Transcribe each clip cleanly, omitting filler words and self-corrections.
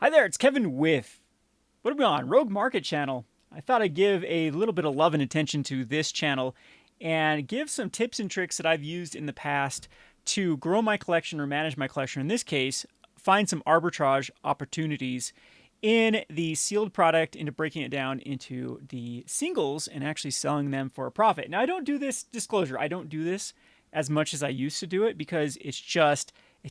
Hi there, it's Kevin with, what are we on? Rogue Market Channel. I thought I'd give a little bit of love and attention to this channel and give some tips and tricks that I've used in the past to grow my collection or manage my collection. In this case, find some arbitrage opportunities in the sealed product into breaking it down into the singles and actually selling them for a profit. Now, I don't do this, disclosure, I don't do this as much as I used to do it because it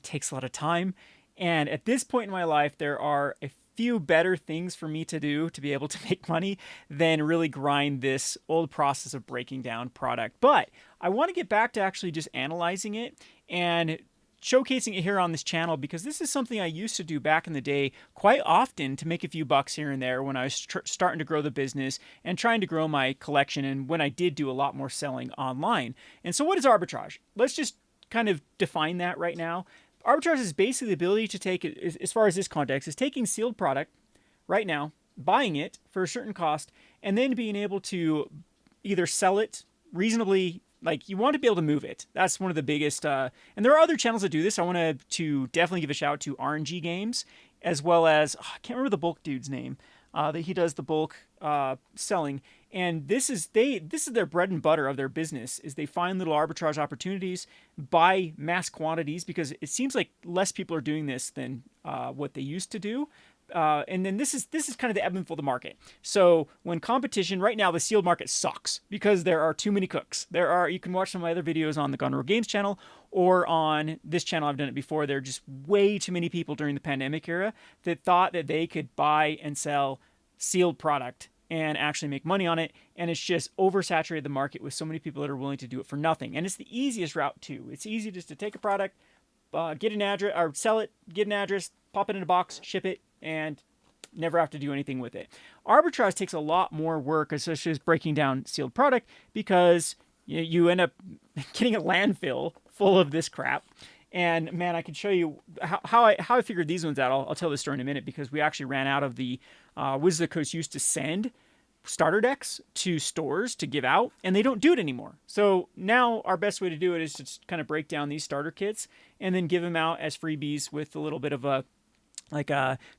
takes a lot of time. And at this point in my life, there are a few better things for me to do to be able to make money than really grind this old process of breaking down product. But I want to get back to actually just analyzing it and showcasing it here on this channel because this is something I used to do back in the day quite often to make a few bucks here and there when I was starting to grow the business and trying to grow my collection, and when I did do a lot more selling online. And so what is arbitrage? Let's just kind of define that right now. Arbitrage is basically the ability to take, as far as this context, is taking sealed product right now, buying it for a certain cost, and then being able to either sell it reasonably. Like, you want to be able to move it. That's one of the biggest. And there are other channels that do this. I want to definitely give a shout out to RNG Games, as well as, I can't remember the bulk dude's name, that he does the bulk selling. And this is their bread and butter of their business, is they find little arbitrage opportunities, buy mass quantities, because it seems like less people are doing this than what they used to do. And then this is kind of the ebb and flow of the market. So when competition right now, the sealed market sucks because there are too many cooks. You can watch some of my other videos on the Gunroad Games channel or on this channel. I've done it before. There are just way too many people during the pandemic era that thought that they could buy and sell sealed product and actually make money on it, and it's just oversaturated the market with so many people that are willing to do it for nothing. And it's the easiest route too. It's easy just to take a product, get an address, or sell it, get an address, pop it in a box, ship it, and never have to do anything with it. Arbitrage takes a lot more work, especially as breaking down sealed product, because you end up getting a landfill full of this crap. And man, I can show you how I figured these ones out. I'll tell this story in a minute, because we actually ran out of the Wizards of the Coast used to send starter decks to stores to give out, and they don't do it anymore. So now our best way to do it is to just kind of break down these starter kits and then give them out as freebies with a little bit of a, like,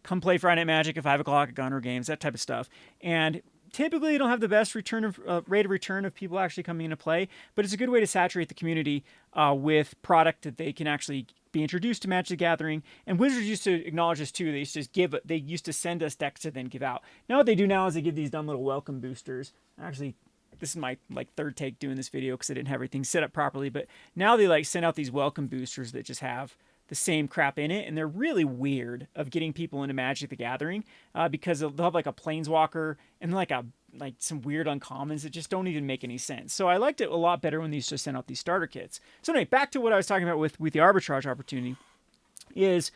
come play Friday Night Magic at 5 o'clock at Gunner Games, that type of stuff. And typically you don't have the best rate of return of people actually coming into play, but it's a good way to saturate the community with product that they can actually be introduced to Magic the Gathering. And Wizards used to acknowledge this too. They used to send us decks to then give out. Now what they do now is they give these dumb little welcome boosters. Actually, this is my third take doing this video because I didn't have everything set up properly, but now they send out these welcome boosters that just have the same crap in it, and they're really weird of getting people into Magic the Gathering because they'll have a Planeswalker and some weird uncommons that just don't even make any sense. So I liked it a lot better when they used to send out these starter kits. So anyway, back to what I was talking about with the arbitrage opportunity is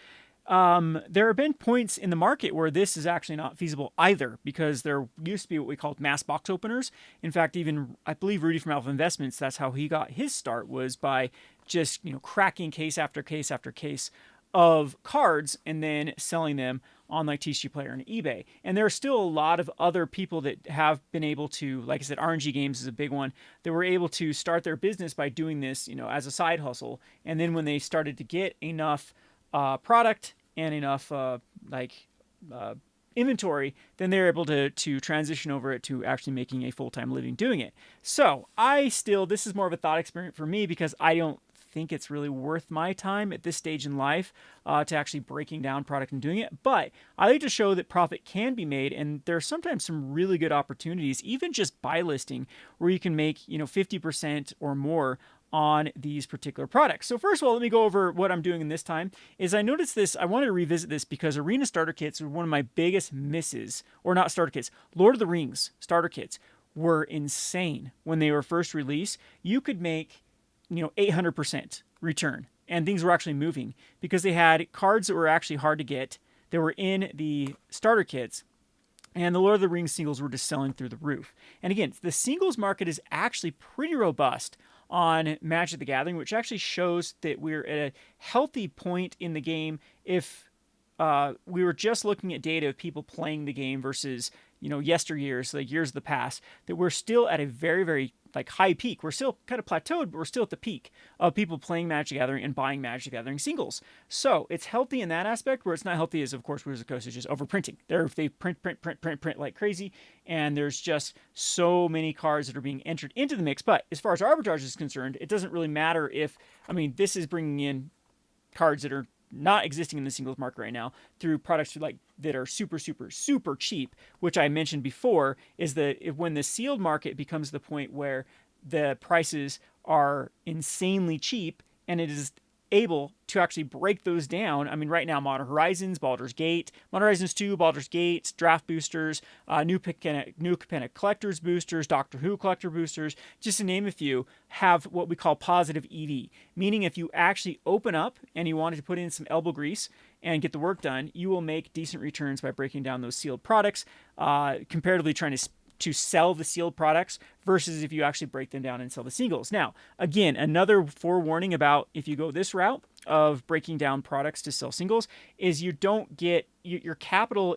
there have been points in the market where this is actually not feasible either, because there used to be what we called mass box openers. In fact, even I believe Rudy from Alpha Investments, that's how he got his start, was by just cracking case after case after case of cards and then selling them on TCG Player and eBay. And there are still a lot of other people that have been able to, like I said, RNG Games is a big one, that were able to start their business by doing this, as a side hustle. And then when they started to get enough product and enough inventory, then they're able to transition over it to actually making a full-time living doing it. So this is more of a thought experiment for me, because I don't think it's really worth my time at this stage in life to actually breaking down product and doing it. But I like to show that profit can be made, and there are sometimes some really good opportunities, even just buy listing, where you can make 50% or more on these particular products. So first of all, let me go over what I'm doing in this time. Is I noticed this, I wanted to revisit this because Arena starter kits were one of my biggest misses, or not starter kits, Lord of the Rings starter kits were insane when they were first released. You could make 800% return, and things were actually moving because they had cards that were actually hard to get. They were in the starter kits, and the Lord of the Rings singles were just selling through the roof. And again, the singles market is actually pretty robust on Magic the Gathering, which actually shows that we're at a healthy point in the game if we were just looking at data of people playing the game versus yesteryears, like years of the past, that we're still at a very, very like high peak. We're still kind of plateaued, but we're still at the peak of people playing Magic the Gathering and buying Magic the Gathering singles. So it's healthy in that aspect. Where it's not healthy is, of course, Wizards of the Coast is just overprinting. They print like crazy, and there's just so many cards that are being entered into the mix. But as far as arbitrage is concerned, it doesn't really matter if, I mean, this is bringing in cards that are not existing in the singles market right now through products like that are super, super, super cheap, which I mentioned before, is that when the sealed market becomes the point where the prices are insanely cheap and it is able to actually break those down. I mean, right now, Modern Horizons, Modern Horizons 2, Baldur's Gate, Draft Boosters, New Capenna Collectors Boosters, Doctor Who Collector Boosters, just to name a few, have what we call positive EV. Meaning if you actually open up and you wanted to put in some elbow grease and get the work done, you will make decent returns by breaking down those sealed products, comparatively trying to sell the sealed products versus if you actually break them down and sell the singles. Now, again, another forewarning about if you go this route of breaking down products to sell singles is you don't get your capital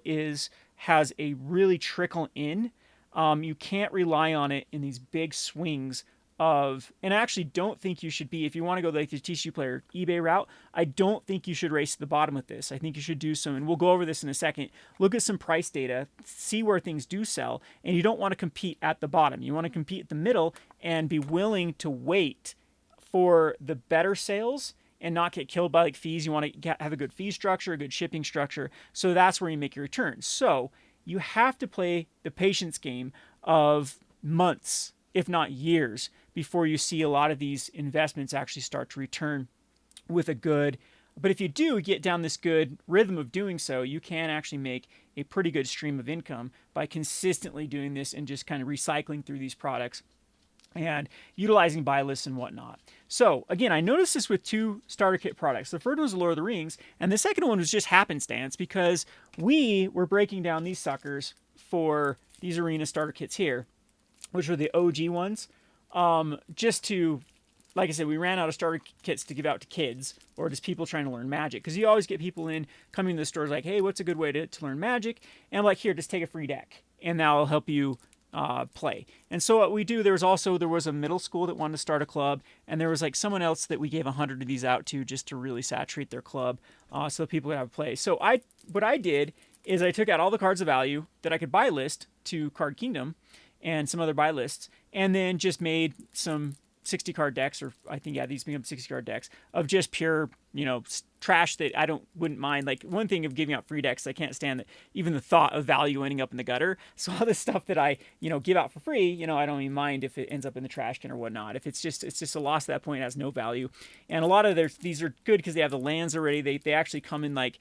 has a really trickle in. You can't rely on it in these big swings and I actually don't think you should be, if you want to go like the TCU player eBay route, I don't think you should race to the bottom with this. I think you should do some, and we'll go over this in a second, look at some price data, see where things do sell, and you don't want to compete at the bottom. You want to compete at the middle and be willing to wait for the better sales and not get killed by like fees. You want to have a good fee structure, a good shipping structure, so that's where you make your returns. So you have to play the patience game of months, if not years, before you see a lot of these investments actually start to return with a good. But if you do get down this good rhythm of doing so, you can actually make a pretty good stream of income by consistently doing this and just kind of recycling through these products and utilizing buy lists and whatnot. So again, I noticed this with two starter kit products. The first one was Lord of the Rings, and the second one was just happenstance because we were breaking down these suckers for these arena starter kits here, which were the OG ones. Just to, like I said, we ran out of starter kits to give out to kids or just people trying to learn Magic. Because you always get people coming to the stores like, hey, what's a good way to learn Magic? And I'm like, here, just take a free deck. And that'll help you play. And so what we do, there was a middle school that wanted to start a club. And there was like someone else that we gave 100 of these out to just to really saturate their club so people could have a play. So what I did is I took out all the cards of value that I could buy list to Card Kingdom and some other buy lists, and then just made some 60 card decks, or I think, yeah, these become 60 card decks of just pure, trash that I wouldn't mind. Like, one thing of giving out free decks, I can't stand that, even the thought of value ending up in the gutter. So all this stuff that I, give out for free, I don't even mind if it ends up in the trash can or whatnot. If it's just a loss at that point, it has no value. And a lot of these are good because they have the lands already. They actually come in like,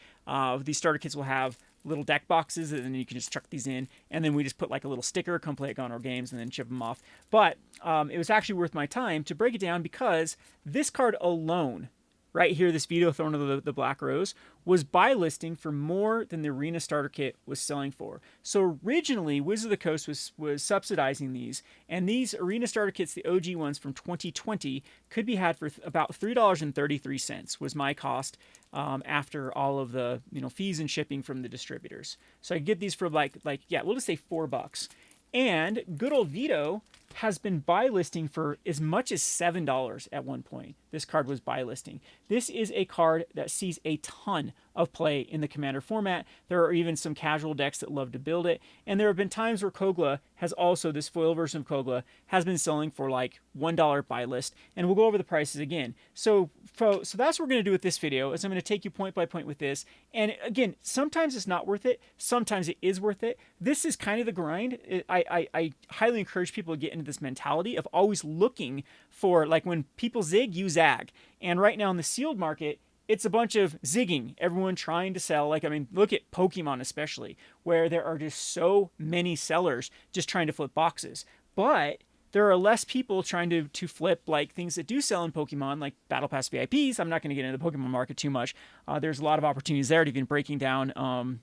these starter kits will have little deck boxes, and then you can just chuck these in, and then we just put like a little sticker, come play at Gone Over Games, and then ship them off. But it was actually worth my time to break it down because this card alone, right here, this Veto Throne of the Black Rose, was buy listing for more than the Arena Starter Kit was selling for. So originally, Wizards of the Coast was subsidizing these, and these Arena Starter Kits, the OG ones from 2020, could be had for about $3.33 was my cost after all of the fees and shipping from the distributors. So I could get these for like we'll just say $4. And good old Vito has been buy listing for as much as $7 at one point. This card was buy listing. This is a card that sees a ton of play in the Commander format. There are even some casual decks that love to build it. And there have been times where Kogla has also, this foil version of Kogla, has been selling for like $1 buy list. And we'll go over the prices again. So that's what we're going to do with this video, is I'm going to take you point by point with this. And again, sometimes it's not worth it. Sometimes it is worth it. This is kind of the grind. I highly encourage people to get into this mentality of always looking for, like, when people zig, you zag. And right now in the sealed market, it's a bunch of zigging, everyone trying to sell. Like, I mean, look at Pokemon especially, where there are just so many sellers just trying to flip boxes. But there are less people trying to flip like things that do sell in Pokemon, like Battle Pass VIPs. I'm not going to get into the Pokemon market too much. There's a lot of opportunities there to even breaking down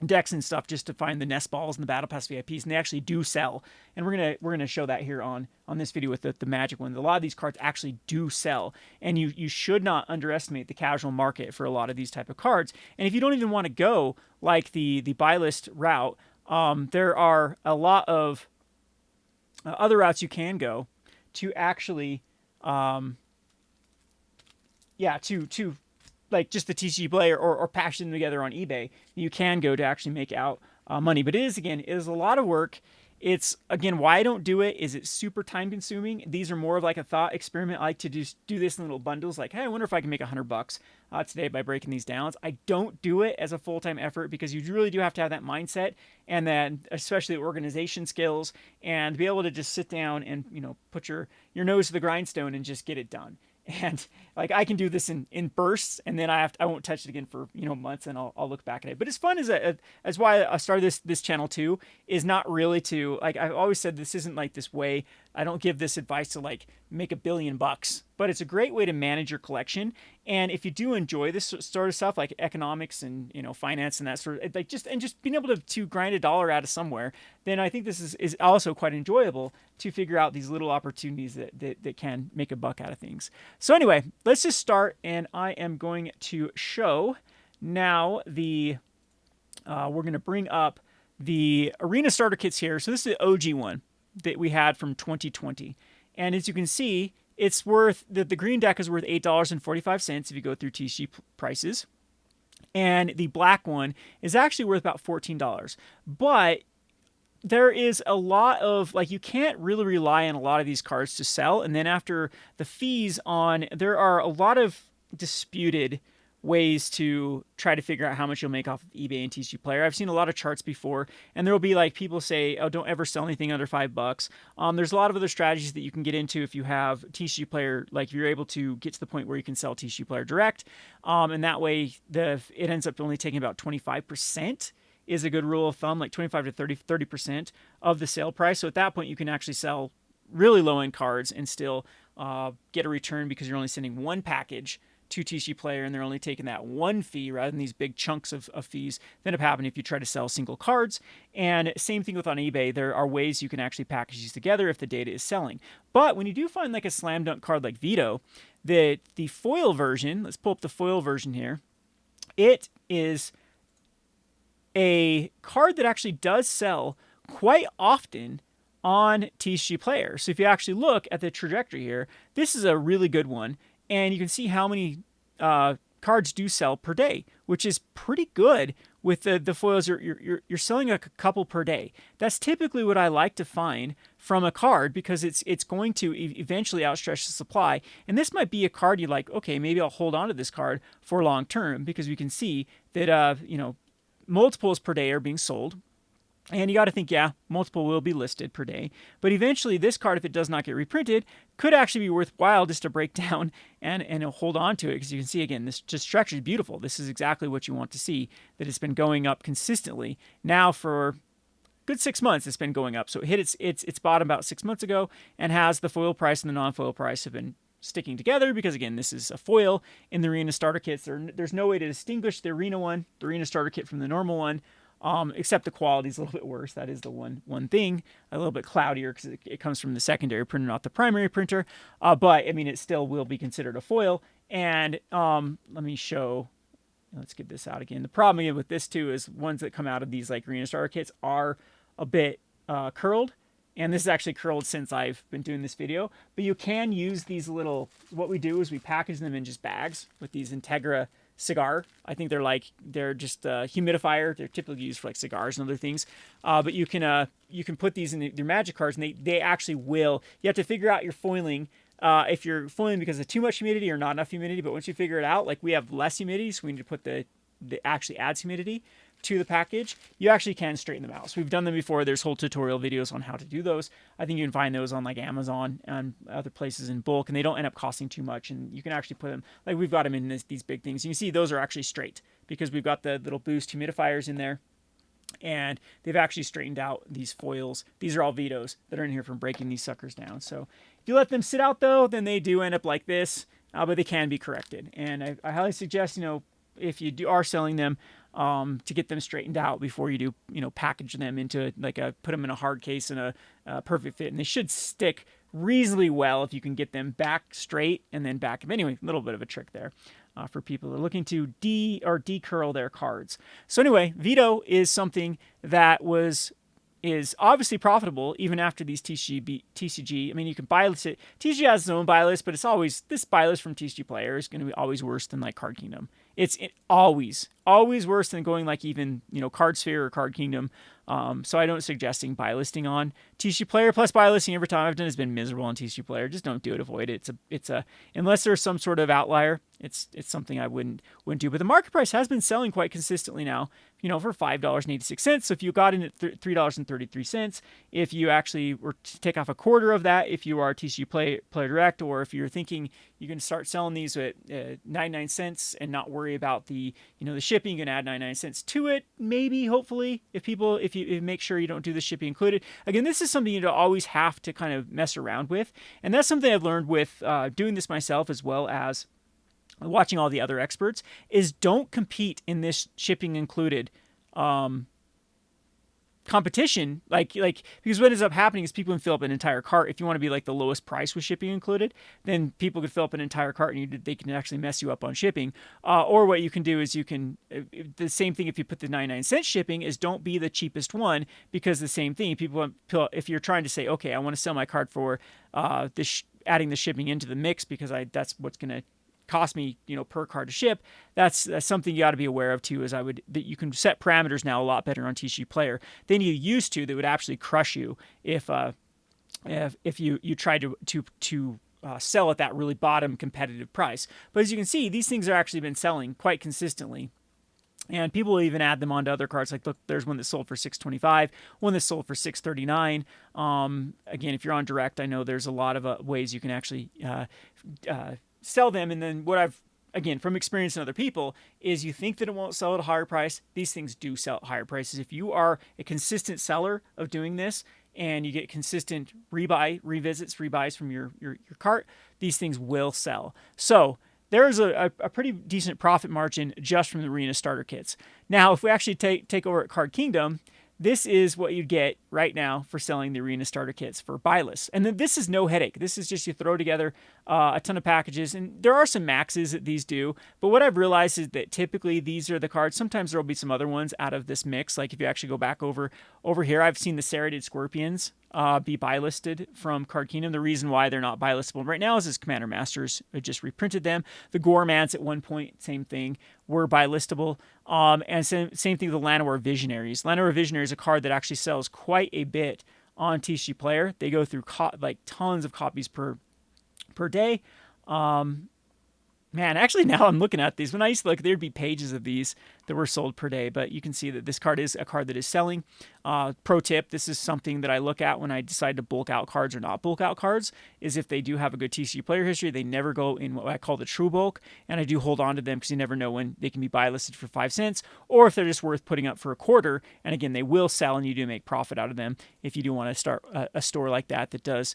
decks and stuff just to find the nest balls and the Battle Pass VIPs, and they actually do sell. And we're gonna show that here on this video with the Magic one. A lot of these cards actually do sell, and you should not underestimate the casual market for a lot of these type of cards. And if you don't even want to go like the buy list route, there are a lot of other routes you can go to actually, yeah, to like just the TCG player or package them together on eBay. You can go to actually make out money, but it is a lot of work. It's again why I don't do it is it's super time consuming. These are more of like a thought experiment. I like to do this in little bundles. Like, hey, I wonder if I can make $100 today by breaking these down. I don't do it as a full time effort because you really do have to have that mindset and then especially organization skills and be able to just sit down and put your nose to the grindstone and just get it done. And like I can do this in bursts, and then I won't touch it again for months, and I'll look back at it. But it's fun as why I started this channel too is not really to like I've always said this isn't like this way. I don't give this advice to like make $1 billion, but it's a great way to manage your collection. And if you do enjoy this sort of stuff like economics and finance and that sort of like just being able to grind $1 out of somewhere, then I think this is also quite enjoyable to figure out these little opportunities that can make $1 out of things. So anyway, let's just start, and I am going to show now we're going to bring up the arena starter kits here. So this is the OG one that we had from 2020. And as you can see, it's worth, the green deck is worth $8.45 if you go through TCG prices. And the black one is actually worth about $14. But there is a lot of, like, you can't really rely on a lot of these cards to sell. And then after the fees there are a lot of disputed ways to try to figure out how much you'll make off of eBay and TCG Player. I've seen a lot of charts before, and there will be like people say, "Oh, don't ever sell anything under $5." There's a lot of other strategies that you can get into if you have TCG Player. Like if you're able to get to the point where you can sell TCG Player direct, and that way it ends up only taking about 25%. Is a good rule of thumb, like 25 to 30% of the sale price. So at that point, you can actually sell really low end cards and still get a return because you're only sending one package to TCG Player, and they're only taking that one fee rather than these big chunks of fees that end up happening if you try to sell single cards. And same thing with on eBay, there are ways you can actually package these together if the data is selling. But when you do find like a slam dunk card like Veto, the foil version, let's pull up the foil version here, it is a card that actually does sell quite often on TCG Player. So if you actually look at the trajectory here, this is a really good one. And you can see how many cards do sell per day, which is pretty good with the foils. You're selling a couple per day. That's typically what I like to find from a card because it's going to eventually outstretch the supply. And this might be a card you like, okay, maybe I'll hold on to this card for long term because we can see that, multiples per day are being sold. And you got to think, yeah, multiple will be listed per day. But eventually this card, if it does not get reprinted, could actually be worthwhile just to break down and hold on to it. Because you can see, again, this just structure is beautiful. This is exactly what you want to see, that it's been going up consistently. Now for a good 6 months, it's been going up. So it hit its bottom about 6 months ago and has the foil price and the non-foil price have been sticking together because, again, this is a foil in the arena starter kits. There's no way to distinguish the arena starter kit from the normal one. Except the quality is a little bit worse. That is the one thing, a little bit cloudier because it comes from the secondary printer, not the primary printer. But I mean, it still will be considered a foil. And let me show. Let's get this out again. The problem again with this too is ones that come out of these like arena starter kits are a bit curled. And this is actually curled since I've been doing this video. But you can use these little. What we do is we package them in just bags with these Integra cigar. I think they're just a humidifier. They're typically used for like cigars and other things. But you can put these in your magic cards, and they actually will. You have to figure out your foiling. If you're foiling because of too much humidity or not enough humidity. But once you figure it out, like we have less humidity, so we need to put the actually adds humidity to the package. You actually can straighten them out. So we've done them before. There's whole tutorial videos on how to do those. I think you can find those on like Amazon and other places in bulk, and they don't end up costing too much. And you can actually put them, like we've got them in these big things. You can see those are actually straight because we've got the little boost humidifiers in there. And they've actually straightened out these foils. These are all vetoes that are in here from breaking these suckers down. So if you let them sit out though, then they do end up like this, but they can be corrected. And I highly suggest, if you are selling them, to get them straightened out before you do, package them into put them in a hard case and a perfect fit. And they should stick reasonably well if you can get them back straight and then back. Anyway, a little bit of a trick there. for people that are looking to decurl their cards. So anyway, Veto is something that is obviously profitable even after these TCG. I mean, you can buy list it. TCG has its own buy list, but it's always this buy list from TCG Player is going to be always worse than like Card Kingdom. It's always worse than going like even Card Sphere or Card Kingdom. So I don't suggesting buy listing on TCG Player. Plus buy listing every time I've done has been miserable on TCG Player. Just don't do it. Avoid it. It's a unless there's some sort of outlier. It's something I wouldn't do. But the market price has been selling quite consistently now. For $5.86. So if you got in at $3.33, if you actually were to take off a quarter of that, if you are TCG Player Direct, or if you're thinking you can start selling these at 99 cents and not worry about the shipping, you can add 99 cents to it. Maybe, hopefully, if you make sure you don't do the shipping included. Again, this is something you always have to kind of mess around with, and that's something I've learned with doing this myself as well as watching all the other experts, is don't compete in this shipping included competition, like because what ends up happening is people can fill up an entire cart. If you want to be like the lowest price with shipping included, then people could fill up an entire cart and they can actually mess you up on shipping. Or what you can do is you can the same thing if you put the 99-cent shipping is don't be the cheapest one, because the same thing people if you're trying to say, okay, I want to sell my cart for adding the shipping into the mix because that's what's going to cost me per card to ship. That's something you got to be aware of too, that you can set parameters now a lot better on TCG Player than you used to, that would actually crush you if you tried to sell at that really bottom competitive price. But as you can see, these things are actually been selling quite consistently. And people will even add them onto other cards. Like, look, there's one that sold for $6.25, one that sold for $6.39. Again, if you're on direct, I know there's a lot of ways you can actually sell them. And then what I've, again, from experience in other people, is you think that it won't sell at a higher price. These things do sell at higher prices. If you are a consistent seller of doing this and you get consistent rebuys from your cart, these things will sell. So there's a pretty decent profit margin just from the Arena starter kits. Now, if we actually take over at Card Kingdom, this is what you get right now for selling the Arena starter kits for buy lists. And then this is no headache. This is just you throw together a ton of packages. And there are some maxes that these do. But what I've realized is that typically these are the cards. Sometimes there will be some other ones out of this mix. Like if you actually go back over here, I've seen the Serrated Scorpions be buy listed from Card Kingdom. The reason why they're not buy listable right now is Commander Masters just reprinted them. The Gormans at one point, same thing, were buy listable. And same thing with the Llanowar Visionaries. Llanowar Visionary is a card that actually sells quite a bit on TCG Player. They go through like tons of copies per day. Man, actually now I'm looking at these. When I used to look, there'd be pages of these that were sold per day, but you can see that this card is a card that is selling. Pro tip, this is something that I look at when I decide to bulk out cards or not bulk out cards, is if they do have a good TCG Player history, they never go in what I call the true bulk, and I do hold on to them because you never know when they can be buy listed for 5 cents, or if they're just worth putting up for a quarter, and again, they will sell and you do make profit out of them if you do want to start a store like that does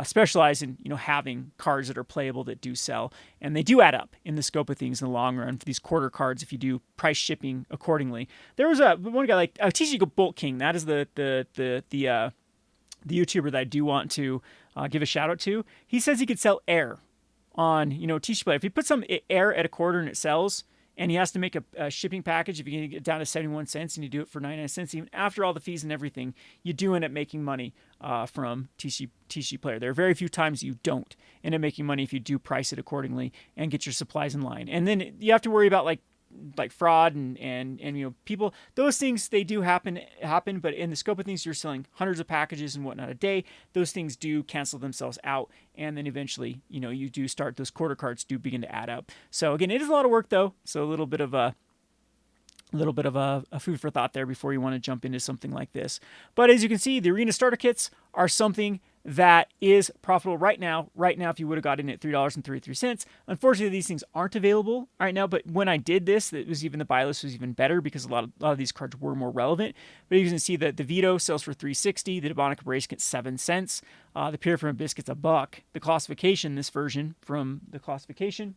specialize in having cards that are playable that do sell, and they do add up in the scope of things in the long run for these quarter cards if you do price shipping accordingly. There was one guy like TCG Bolt King. That is the YouTuber that I do want to give a shout out to. He says he could sell air on TCG Player. If you put some air at a quarter and it sells, and he has to make a shipping package, if you can get down to 71 cents and you do it for 99 cents, even after all the fees and everything, you do end up making money from TCG Player. There are very few times you don't end up making money if you do price it accordingly and get your supplies in line. And then you have to worry about like fraud and people. Those things, they do happen, but in the scope of things, you're selling hundreds of packages and whatnot a day. Those things do cancel themselves out, and then eventually, you do start, those quarter cards do begin to add up. So again, it is a lot of work though. So a little bit of a food for thought there before you want to jump into something like this. But as you can see, the Arena starter kits are something that is profitable right now. Right now, if you would have got in at $3.33, unfortunately, these things aren't available right now. But when I did this, the buy list was even better because a lot of these cards were more relevant. But you can see that the Veto sells for $3.60, the Demonic Embrace gets 7 cents, the Pure from Abyss gets $1. The Classification, this version from the Classification,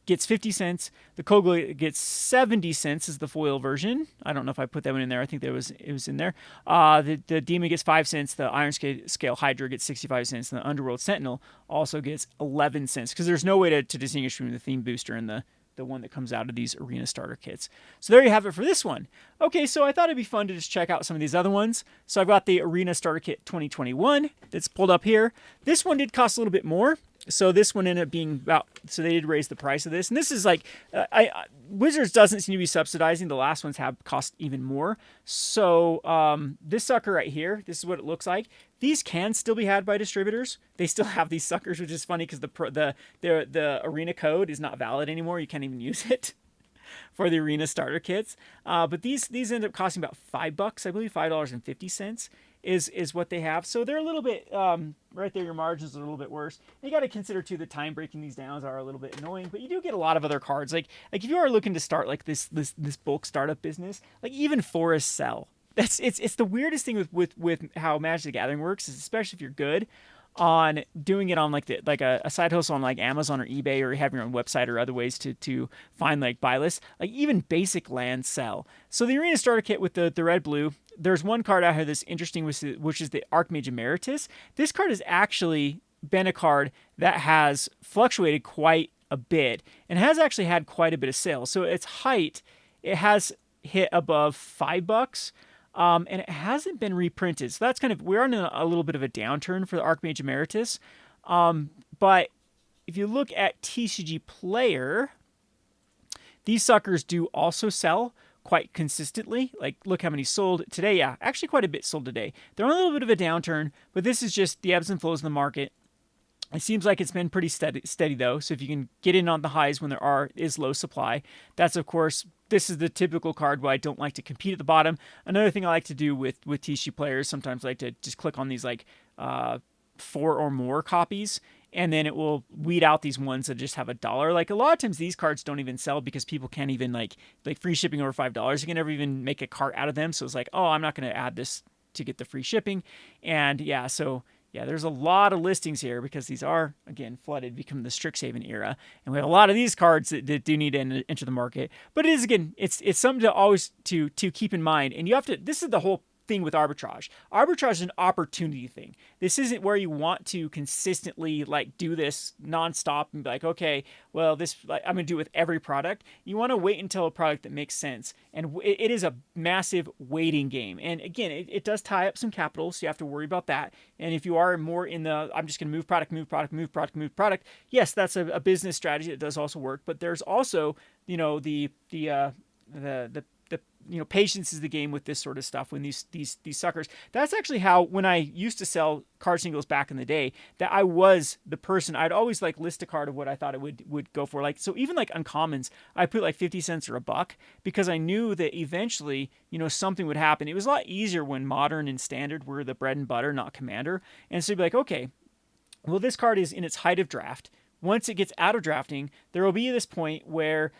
gets 50 cents. The Kogla gets 70 cents is the foil version. I don't know if I put that one in there. I think it was in there. The Demon gets 5 cents. The Iron Scale Hydra gets 65 cents. And the Underworld Sentinel also gets 11 cents because there's no way to distinguish between the theme booster and the one that comes out of these arena starter kits. So there you have it for this one. Okay, so I thought it'd be fun to just check out some of these other ones. So I've got the Arena Starter Kit 2021 that's pulled up here. This one did cost a little bit more. So this one ended up being about, so they did raise the price of this. And this is like, Wizards doesn't seem to be subsidizing. The last ones have cost even more. So this sucker right here, this is what it looks like. These can still be had by distributors. They still have these suckers, which is funny because the arena code is not valid anymore. You can't even use it for the arena starter kits. But these end up costing about $5, I believe, $5.50 is what they have. So they're a little bit right there. Your margins are a little bit worse. And you got to consider too the time breaking these downs are a little bit annoying. But you do get a lot of other cards like if you are looking to start like this bulk startup business, like even Forest Cell. It's the weirdest thing with how Magic the Gathering works, is especially if you're good on doing it on like a side hustle on like Amazon or eBay, or you have your own website or other ways to find like buy lists. Like even basic lands sell. So the Arena Starter Kit with the red blue, there's one card out here that's interesting, which is the Archmage Emeritus. This card has actually been a card that has fluctuated quite a bit and has actually had quite a bit of sales. So its height, it has hit above $5. And it hasn't been reprinted. So that's kind of, we're on a little bit of a downturn for the Archmage Emeritus. But if you look at TCG Player, these suckers do also sell quite consistently. Like, look how many sold today. Yeah, actually quite a bit sold today. They're on a little bit of a downturn, but this is just the ebbs and flows of the market. It seems like it's been pretty steady though. So if you can get in on the highs when there is low supply, that's of course, this is the typical card where I don't like to compete at the bottom. Another thing I like to do with TCG players, sometimes I like to just click on these like 4 or more copies, and then it will weed out these ones that just have $1. Like a lot of times these cards don't even sell because people can't even like free shipping over $5. You can never even make a cart out of them. So it's like, oh, I'm not going to add this to get the free shipping. And yeah, so yeah, there's a lot of listings here because these are, again, flooded, become the Strixhaven era. And we have a lot of these cards that do need to enter the market. But it is, again, it's something to always to keep in mind. And you have to, this is the whole thing with arbitrage. Arbitrage is an opportunity thing. This isn't where you want to consistently like do this nonstop and be like, okay, well, this like, I'm going to do it with every product. You want to wait until a product that makes sense. And it is a massive waiting game. And again, it does tie up some capital, so you have to worry about that. And if you are more in the, I'm just going to move product, yes, that's a business strategy that does also work. But there's also, you know, the patience is the game with this sort of stuff. When these suckers, that's actually how, when I used to sell card singles back in the day, that I was the person, I'd always like list a card of what I thought it would go for. Like, so even like uncommons, I put like 50 cents or $1 because I knew that eventually, you know, something would happen. It was a lot easier when modern and standard were the bread and butter, not commander. And so you'd be like, okay, well, this card is in its height of draft. Once it gets out of drafting, there will be this point where,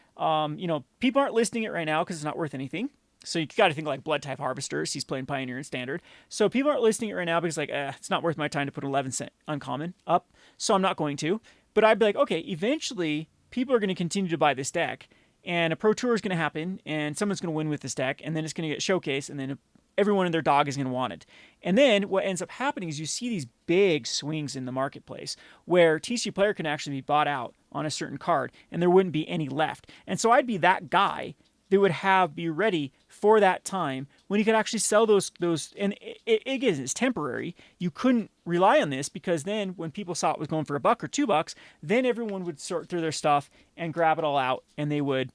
people aren't listing it right now because it's not worth anything. So you got to think like Blood Type Harvesters. He's playing Pioneer and Standard. So people aren't listing it right now because like, it's not worth my time to put 11 cent uncommon up. So I'm not going to. But I'd be like, okay, eventually people are going to continue to buy this deck. And a Pro Tour is going to happen. And someone's going to win with this deck. And then it's going to get showcased. And then everyone and their dog is going to want it. And then what ends up happening is you see these big swings in the marketplace where TCG Player can actually be bought out on a certain card and there wouldn't be any left. And so I'd be that guy that would be ready for that time when you could actually sell those and it's temporary. You couldn't rely on this because then when people saw it was going for $1 or $2, then everyone would sort through their stuff and grab it all out, and they would,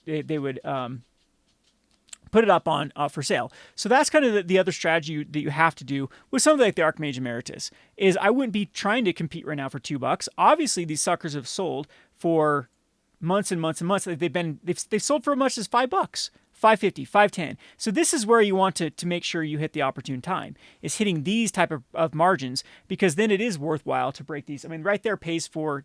they would put it up on for sale. So that's kind of the other strategy that you have to do with something like the Archmage Emeritus. Is I wouldn't be trying to compete right now for $2. Obviously, these suckers have sold for months and months and months. They've sold for as much as $5, $5.50, $5.10. So this is where you want to make sure you hit the opportune time, is hitting these type of margins, because then it is worthwhile to break these. I mean, right there pays for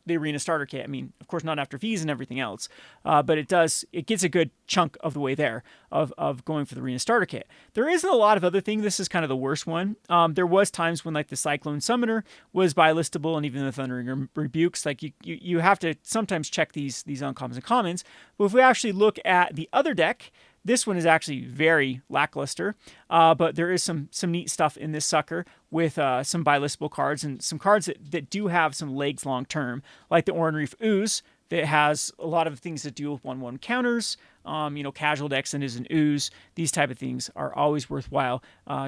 the arena starter kit. I mean, of course, not after fees and everything else, but it gets a good chunk of the way there of going for the arena starter kit. There isn't a lot of other things. This is kind of the worst one. There was times when like the Cyclone Summoner was buy listable, and even the Thundering Rebukes. Like you have to sometimes check these uncommons and commons. But if we actually look at the other deck, this one is actually very lackluster, but there is some neat stuff in this sucker with some buy listable cards and some cards that do have some legs long term, like the Oran Reef Ooze that has a lot of things that deal with 1/1 counters. Casual decks and is an ooze. These type of things are always worthwhile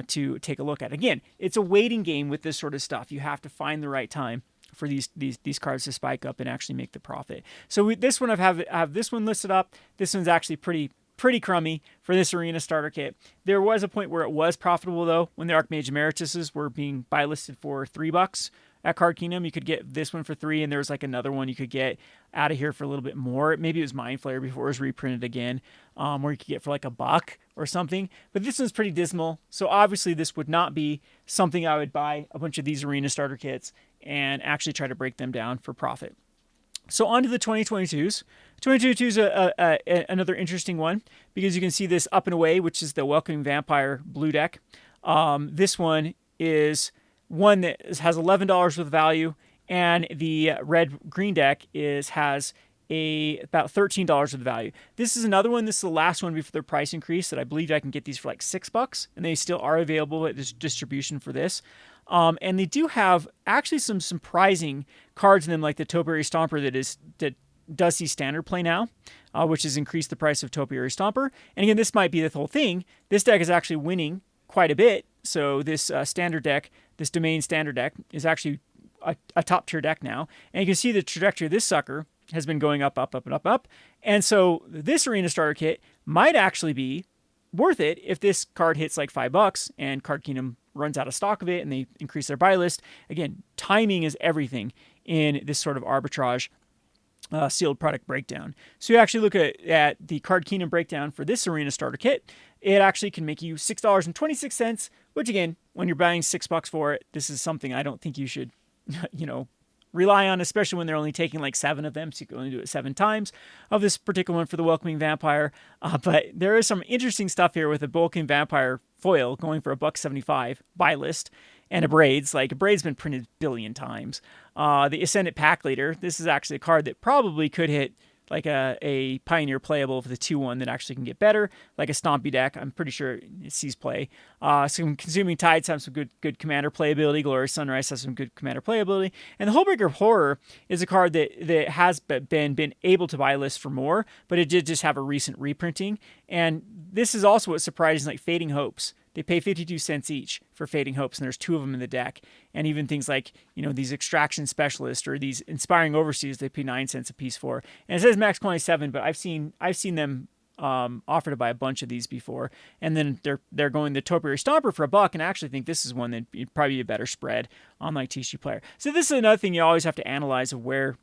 to take a look at. Again, it's a waiting game with this sort of stuff. You have to find the right time for these cards to spike up and actually make the profit. So this one I have this one listed up. This one's actually pretty crummy for this arena starter kit. There was a point where it was profitable though, when the Archmage Emerituses were being buy listed for $3 at Card Kingdom. You could get this one for $3, and there was like another one you could get out of here for a little bit more. Maybe it was Mind Flayer before it was reprinted again, where you could get for like $1 or something. But this one's pretty dismal. So obviously this would not be something I would buy a bunch of these arena starter kits and actually try to break them down for profit. So on to the 2022s. 2022 is another interesting one because you can see this Up and Away, which is the Welcoming Vampire blue deck. This one is one that has $11 worth of value, and the red-green deck has about $13 worth of value. This is another one. This is the last one before their price increase that I believe I can get these for like $6, and they still are available at this distribution for this. And they do have actually some surprising cards in them, like the Topiary Stomper that does see standard play now, which has increased the price of Topiary Stomper. And again, this might be the whole thing. This deck is actually winning quite a bit. So this standard deck, this Domain standard deck, is actually a top tier deck now. And you can see the trajectory of this sucker has been going up, up, up, and up, up. And so this arena starter kit might actually be worth it if this card hits like $5 and Card Kingdom runs out of stock of it and they increase their buy list. Again, timing is everything in this sort of arbitrage sealed product breakdown. So you actually look at the Card Kingdom breakdown for this arena starter kit. It actually can make you $6.26, which again, when you're buying $6 for it, this is something I don't think you should, rely on, especially when they're only taking like 7 of them, so you can only do it 7 times of this particular one for the Welcoming Vampire. But there is some interesting stuff here with a Welcoming Vampire foil going for $1.75 buy list, and a Braids. Like, a Braids been printed a billion times. The Ascendant Pack Leader, this is actually a card that probably could hit like a Pioneer playable for the 2/1 that actually can get better, like a Stompy deck. I'm pretty sure it sees play. Some Consuming Tides have some good commander playability. Glorious Sunrise has some good commander playability. And the Hullbreaker of Horror is a card that has been able to buy list for more, but it did just have a recent reprinting. And this is also what's surprising, like Fading Hopes. They pay 52 cents each for Fading Hopes, and there's 2 of them in the deck. And even things like, these Extraction Specialists or these Inspiring Overseers, they pay 9 cents a piece for. And it says max quantity 7, but I've seen them offered to buy a bunch of these before. And then they're going the Topiary Stomper for $1, and I actually think this is one that'd probably be a better spread on like TCG Player. So this is another thing you always have to analyze of where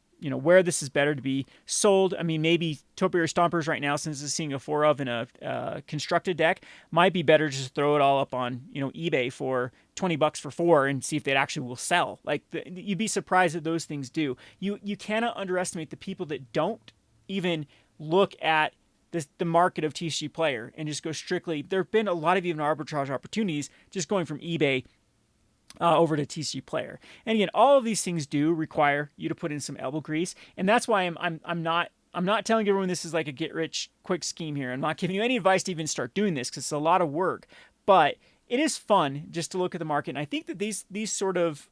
this is better to be sold. I mean, maybe Topiary Stompers right now, since it's seeing a 4 of in a constructed deck, might be better just to throw it all up on, eBay for $20 for 4 and see if they actually will sell. Like, you'd be surprised that those things do. You cannot underestimate the people that don't even look at the market of TCG Player and just go strictly. There have been a lot of even arbitrage opportunities just going from eBay over to TCG Player. And again, all of these things do require you to put in some elbow grease, and that's why I'm not telling everyone this is like a get rich quick scheme here. I'm not giving you any advice to even start doing this because it's a lot of work, but it is fun just to look at the market. And I think that these sort of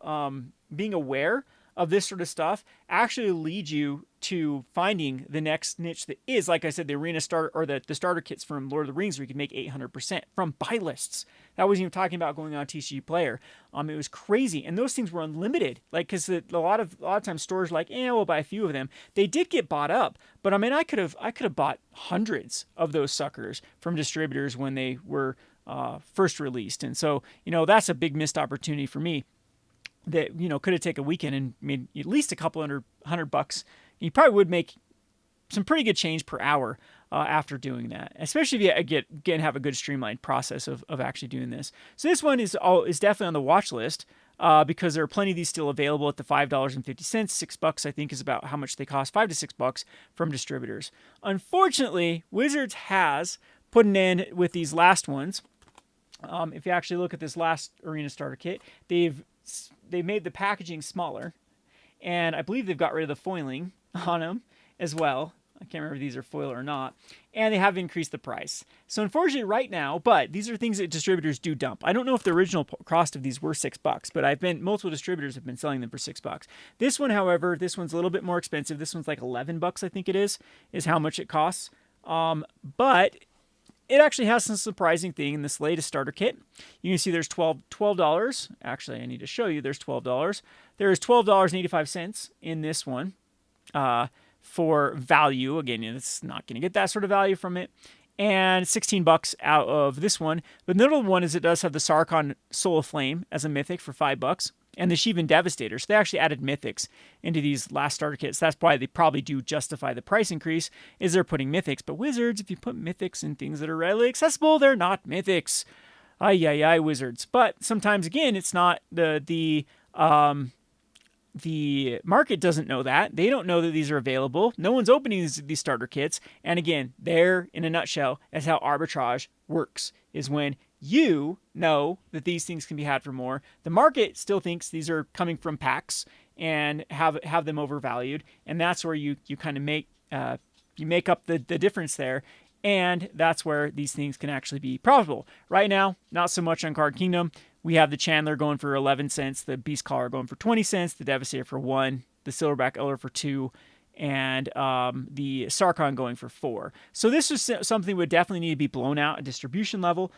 being aware of this sort of stuff actually lead you to finding the next niche that is, like I said, the arena starter or the starter kits from Lord of the Rings, where you can make 800% from buy lists. That wasn't even talking about going on TCG Player. It was crazy, and those things were unlimited. Like, because a lot of times stores are like, we'll buy a few of them. They did get bought up, but I mean, I could have bought hundreds of those suckers from distributors when they were first released, and so that's a big missed opportunity for me. That could have taken a weekend and made at least a couple $100. You probably would make some pretty good change per hour after doing that, especially if you have a good streamlined process of actually doing this. So this one is definitely on the watch list. because there are plenty of these still available at the $5.50. $6, I think, is about how much they cost, $5 to $6 from distributors. Unfortunately, Wizards has put an end with these last ones. If you actually look at this last Arena Starter Kit, they've made the packaging smaller, and I believe they've got rid of the foiling on them as well. I can't remember if these are foil or not. And they have increased the price. So unfortunately right now, but these are things that distributors do dump. I don't know if the original cost of these were $6, but multiple distributors have been selling them for $6. This one, however, this one's a little bit more expensive. This one's like $11, I think it is how much it costs. But it actually has some surprising thing in this latest starter kit. You can see there's $12. Actually, I need to show you there's $12. There is $12.85 in this one. For value. Again, it's not going to get that sort of value from it. And $16 out of this one. But the other one is it does have the Sarkhan Soul of Flame as a mythic for $5. And the Shivan Devastator. So they actually added mythics into these last starter kits. That's why they probably do justify the price increase, is they're putting mythics. But Wizards, if you put mythics in things that are readily accessible, they're not mythics. Ay, Wizards. But sometimes, again, it's not the market doesn't know that. They don't know that these are available. No one's opening these starter kits. And again, there, in a nutshell, is how arbitrage works, is when you know that these things can be had for more. The market still thinks these are coming from packs and have them overvalued. And that's where you kind of make up the difference there. And that's where these things can actually be profitable. Right now, not so much on Card Kingdom. We have the Chandler going for 11 cents, the Beast Caller going for 20 cents, the Devastator for 1, the Silverback Elder for 2, and the Sarkhan going for 4. So this is something that would definitely need to be blown out at distribution level,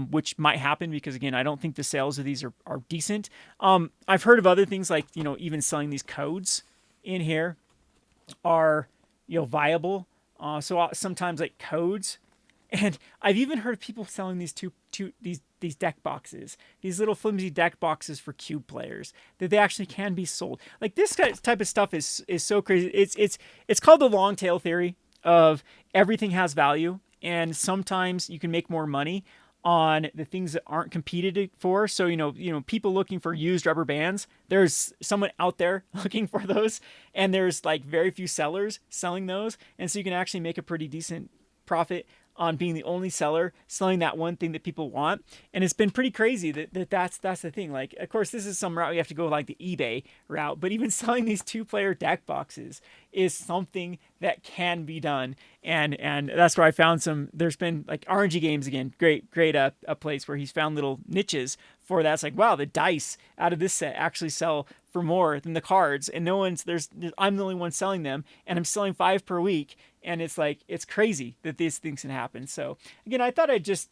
which might happen because, again, I don't think the sales of these are decent. I've heard of other things like, even selling these codes in here are, viable. So sometimes like codes. And I've even heard of people selling these these deck boxes, these little flimsy deck boxes for cube players, that they actually can be sold. Like this type of stuff is so crazy. It's called the long tail theory of everything has value, and sometimes you can make more money on the things that aren't competed for. So people looking for used rubber bands, there's someone out there looking for those, and there's like very few sellers selling those, and so you can actually make a pretty decent profit on being the only seller selling that one thing that people want. And it's been pretty crazy that's the thing. Like, of course, this is some route you have to go like the eBay route, but even selling these 2-player deck boxes is something that can be done. And that's where I found there's been like RNG Games, again, great a place where he's found little niches for that. It's like, wow, the dice out of this set actually sell for more than the cards, and I'm the only one selling them, and I'm selling 5 per week. And it's like, it's crazy that these things can happen. So again, I thought I'd just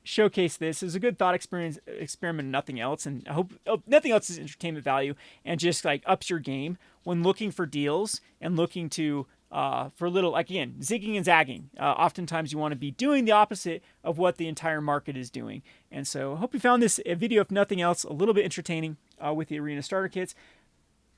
showcase this as a good thought experiment, nothing else. And I hope nothing else is entertainment value, and just like ups your game when looking for deals and looking to for little, like, again, zigging and zagging. Oftentimes you want to be doing the opposite of what the entire market is doing. And so I hope you found this video, if nothing else, a little bit entertaining with the Arena Starter Kits.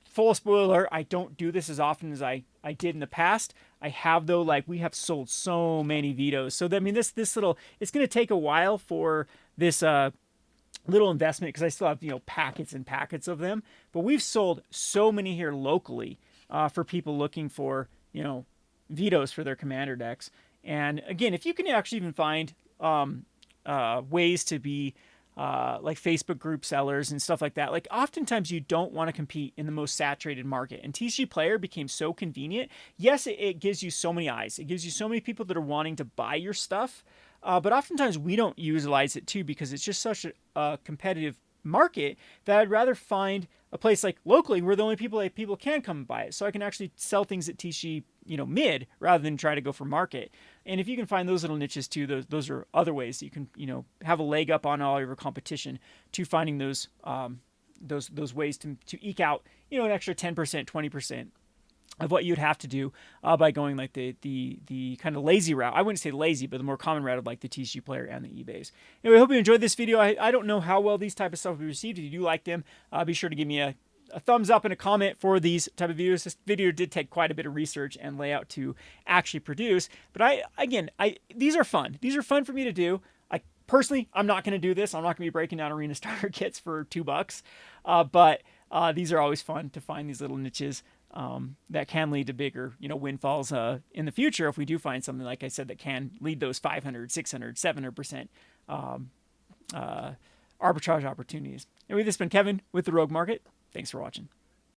Full spoiler, I don't do this as often as I did in the past. I have, though, like, we have sold so many vetoes. So, I mean, this little, it's going to take a while for this little investment, because I still have, packets and packets of them. But we've sold so many here locally for people looking for, vetoes for their commander decks. And again, if you can actually even find ways to be like Facebook group sellers and stuff like that. Like, oftentimes you don't want to compete in the most saturated market. And TCG Player became so convenient. Yes, it gives you so many eyes. It gives you so many people that are wanting to buy your stuff. But oftentimes we don't utilize it too, because it's just such a competitive market that I'd rather find a place like locally where the only people can come and buy it. So I can actually sell things at TCG, mid, rather than try to go for market. And if you can find those little niches too, those are other ways that you can, have a leg up on all your competition to finding those ways to eke out, an extra 10%, 20% of what you'd have to do by going like the kind of lazy route. I wouldn't say lazy, but the more common route of like the TCG Player and the eBays. Anyway, I hope you enjoyed this video. I don't know how well these type of stuff will be received. If you do like them, be sure to give me a thumbs up and a comment for these type of videos. This video did take quite a bit of research and layout to actually produce, but these are fun. These are fun for me to do. I Personally, I'm not going to do this. I'm not going to be breaking down arena starter kits for $2. But these are always fun to find these little niches that can lead to bigger, windfalls in the future if we do find something, like I said, that can lead those 500, 600, 700% arbitrage opportunities. Anyway, this has been Kevin with the Rogue Market. Thanks for watching.